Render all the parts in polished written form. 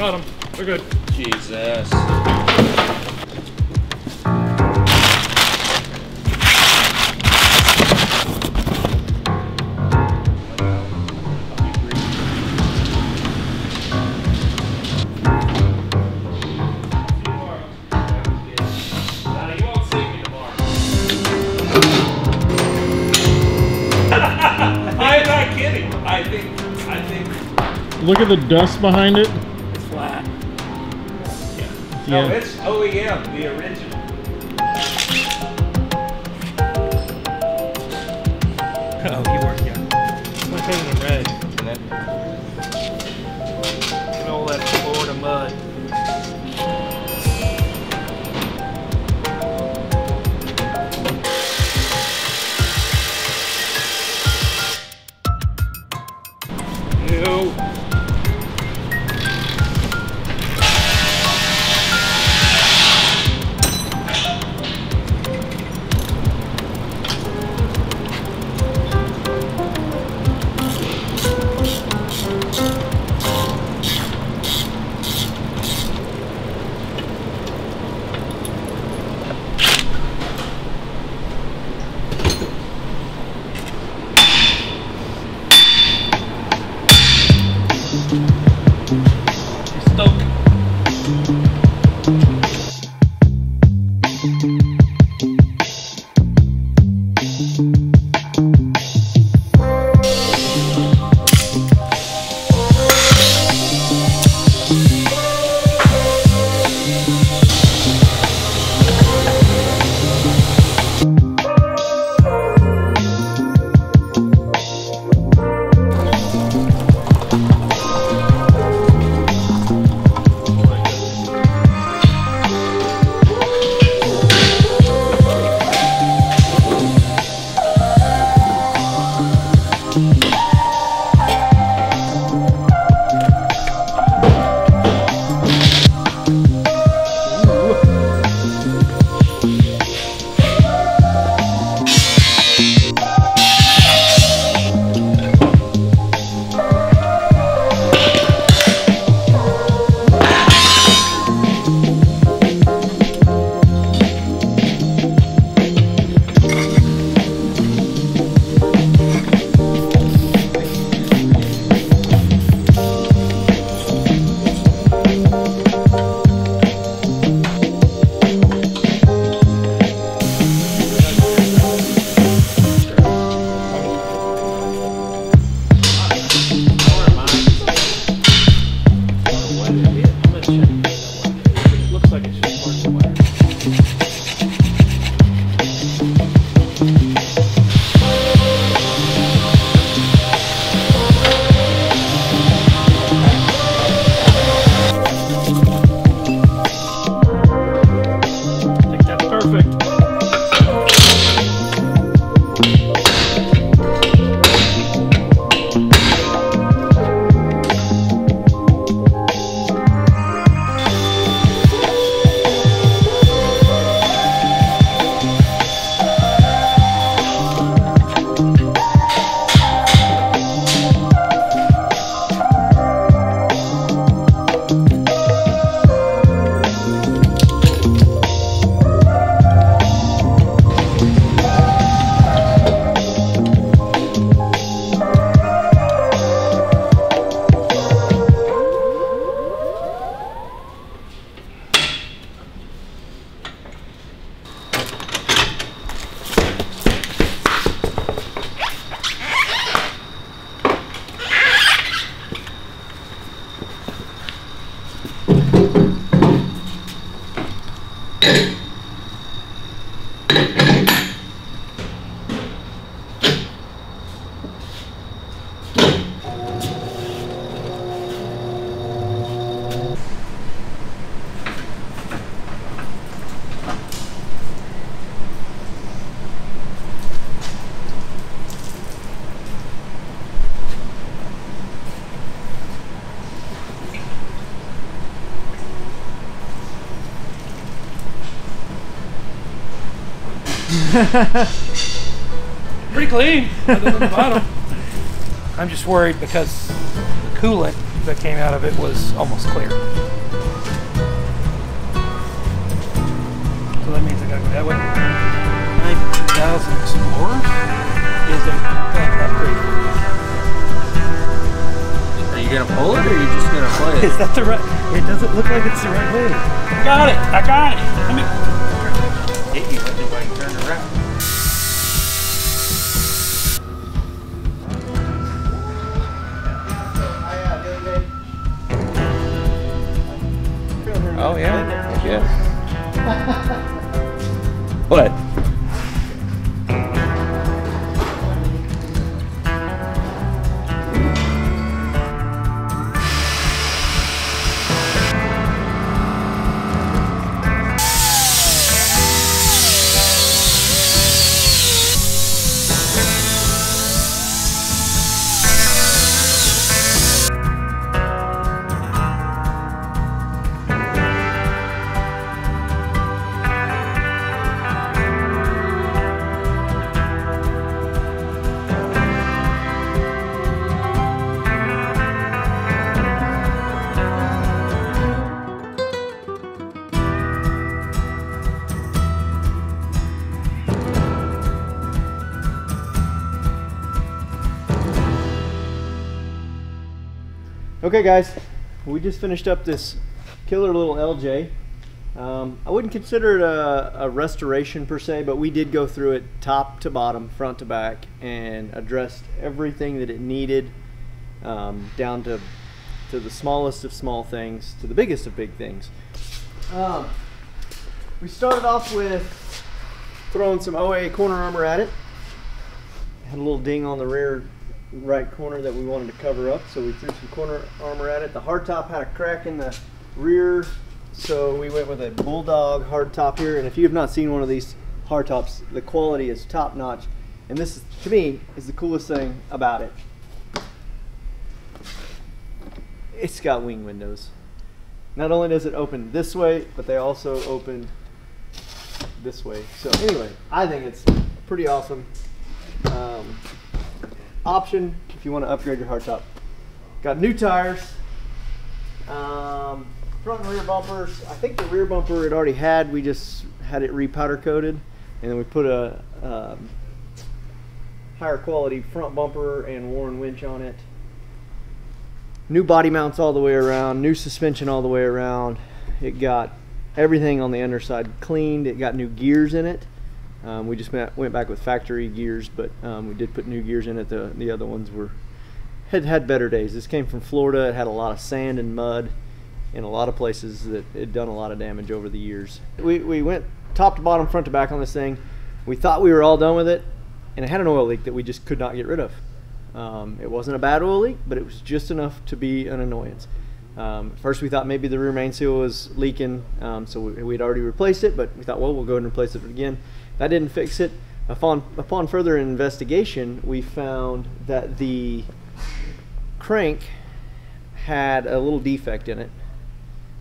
Got him. We're good. Jesus. I'm not kidding. I think. Look at the dust behind it. It's flat. Yeah. No, it's OEM, the original. Oh, he worked, yeah. I'm gonna paint it in red. And then, And all that Florida mud. Ew. Pretty clean, other than the bottom. I'm just worried because the coolant that came out of it was almost clear. So that means I gotta go that way. 90,000 Explorer is an upgrade. Are you gonna pull it or are you just gonna play it? Is that the right? It doesn't look like it's the right way. I got it! I got it! Come here. Hit you with it while you turn around. Oh yeah? Yeah. What? Okay guys, we just finished up this killer little LJ. I wouldn't consider it a restoration per se, but we did go through it top to bottom, front to back, and addressed everything that it needed, down to the smallest of small things to the biggest of big things. We started off with throwing some OA corner armor at it. Had a little ding on the rear right corner that we wanted to cover up, so we threw some corner armor at it. The hardtop had a crack in the rear, so we went with a Bulldog hardtop here. And if you have not seen one of these hardtops, the quality is top notch, and this is, to me, is the coolest thing about it. It's got wing windows. Not only does it open this way, but they also open this way. So anyway, I think it's pretty awesome. Option if you want to upgrade your hardtop. Got new tires, front and rear bumpers. I think the rear bumper it already had. We just had it repowder coated, and then we put a higher quality front bumper and Warren winch on it. New body mounts all the way around, new suspension all the way around. It got everything on the underside cleaned. It got new gears in it. We just went back with factory gears, but we did put new gears in it. The other ones had better days. This came from Florida. It had a lot of sand and mud in a lot of places that it done a lot of damage over the years. We went top to bottom, front to back on this thing. We thought we were all done with it, and it had an oil leak that we just could not get rid of. It wasn't a bad oil leak, but it was just enough to be an annoyance. First we thought maybe the rear main seal was leaking, so we'd already replaced it, but we thought, well, we'll go ahead and replace it again. That didn't fix it. Upon further investigation, we found that the crank had a little defect in it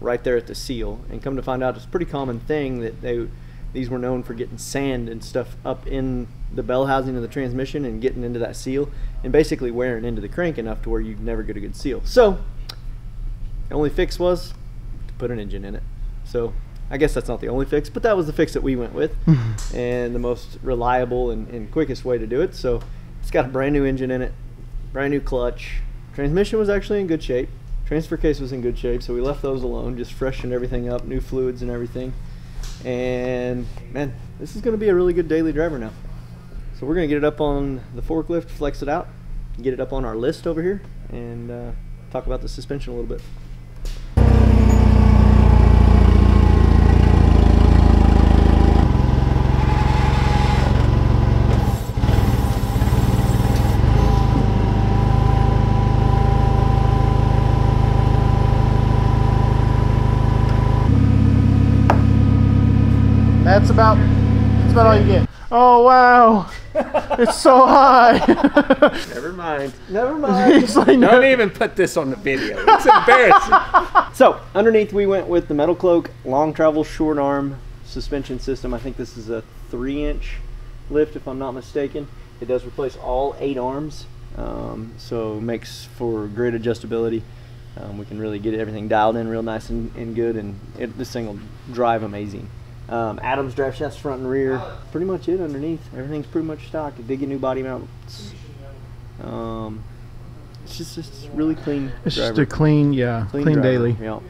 right there at the seal, and come to find out it's a pretty common thing that these were known for getting sand and stuff up in the bell housing of the transmission and getting into that seal and basically wearing into the crank enough to where you never get a good seal. So the only fix was to put an engine in it. So I guess that's not the only fix, but that was the fix that we went with and the most reliable and quickest way to do it. So it's got a brand new engine in it, brand new clutch. Transmission was actually in good shape. Transfer case was in good shape, so we left those alone, just freshened everything up, new fluids and everything. And man, this is going to be a really good daily driver now. So we're going to get it up on the forklift, flex it out, get it up on our list over here, and talk about the suspension a little bit. That's about all you get. Oh wow, it's so high. Never mind. Never mind. It's like, Don't even put this on the video. It's embarrassing. So underneath we went with the Metal Cloak long travel short arm suspension system. I think this is a 3-inch lift if I'm not mistaken. It does replace all 8 arms, so makes for great adjustability. We can really get everything dialed in real nice and good, and this thing will drive amazing. Adam's drive shafts front and rear, pretty much it underneath. Everything's pretty much stock. It did get new body mounts. It's just really clean. It's driver. just a clean daily. Yep.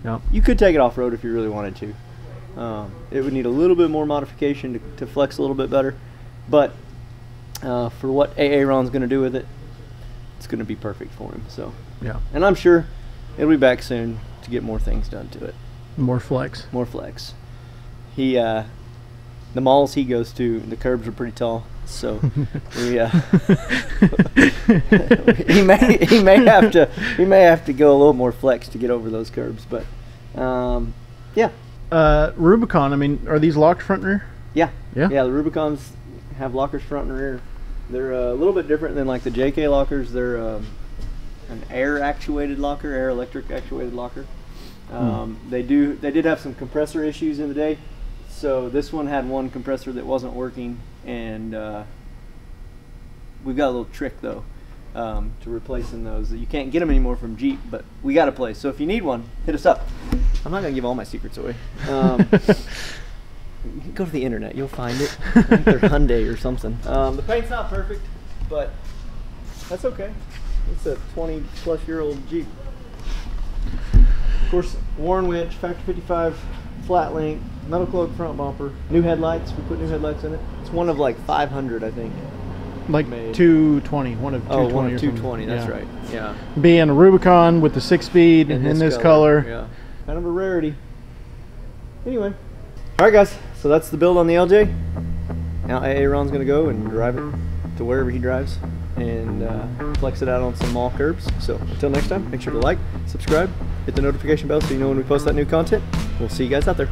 Yep. You could take it off road if you really wanted to. It would need a little bit more modification to flex a little bit better, but for what Ron's going to do with it, it's going to be perfect for him. So yeah, and I'm sure it'll be back soon to get more things done to it. More flex. More flex. The malls he goes to, the curbs are pretty tall, so he may have to go a little more flex to get over those curbs, but yeah. Rubicon, I mean, are these locked front and rear? Yeah. Yeah? Yeah, the Rubicons have lockers front and rear. They're a little bit different than like the JK lockers. They're an air electric actuated locker. They did have some compressor issues in the day. So this one had one compressor that wasn't working, and we've got a little trick though to replacing those. You can't get them anymore from Jeep, but we got a place. So if you need one, hit us up. I'm not gonna give all my secrets away. Go to the internet, you'll find it. I think they're Hyundai or something. The paint's not perfect, but that's okay. It's a 20-plus-year-old Jeep. Of course, Warren winch, factory 55 flat link, metal cloak front bumper, new headlights. We put new headlights in it. It's one of like 500, I think. Like made. 220, one of 220. Oh, one of 220. That's right. Yeah. Being a Rubicon with the 6-speed in this color. Yeah. Kind of a rarity. Anyway. All right, guys. So that's the build on the LJ. Now Aaron's gonna go and drive it to wherever he drives and flex it out on some mall curbs. So until next time, make sure to like, subscribe, hit the notification bell so you know when we post that new content. We'll see you guys out there.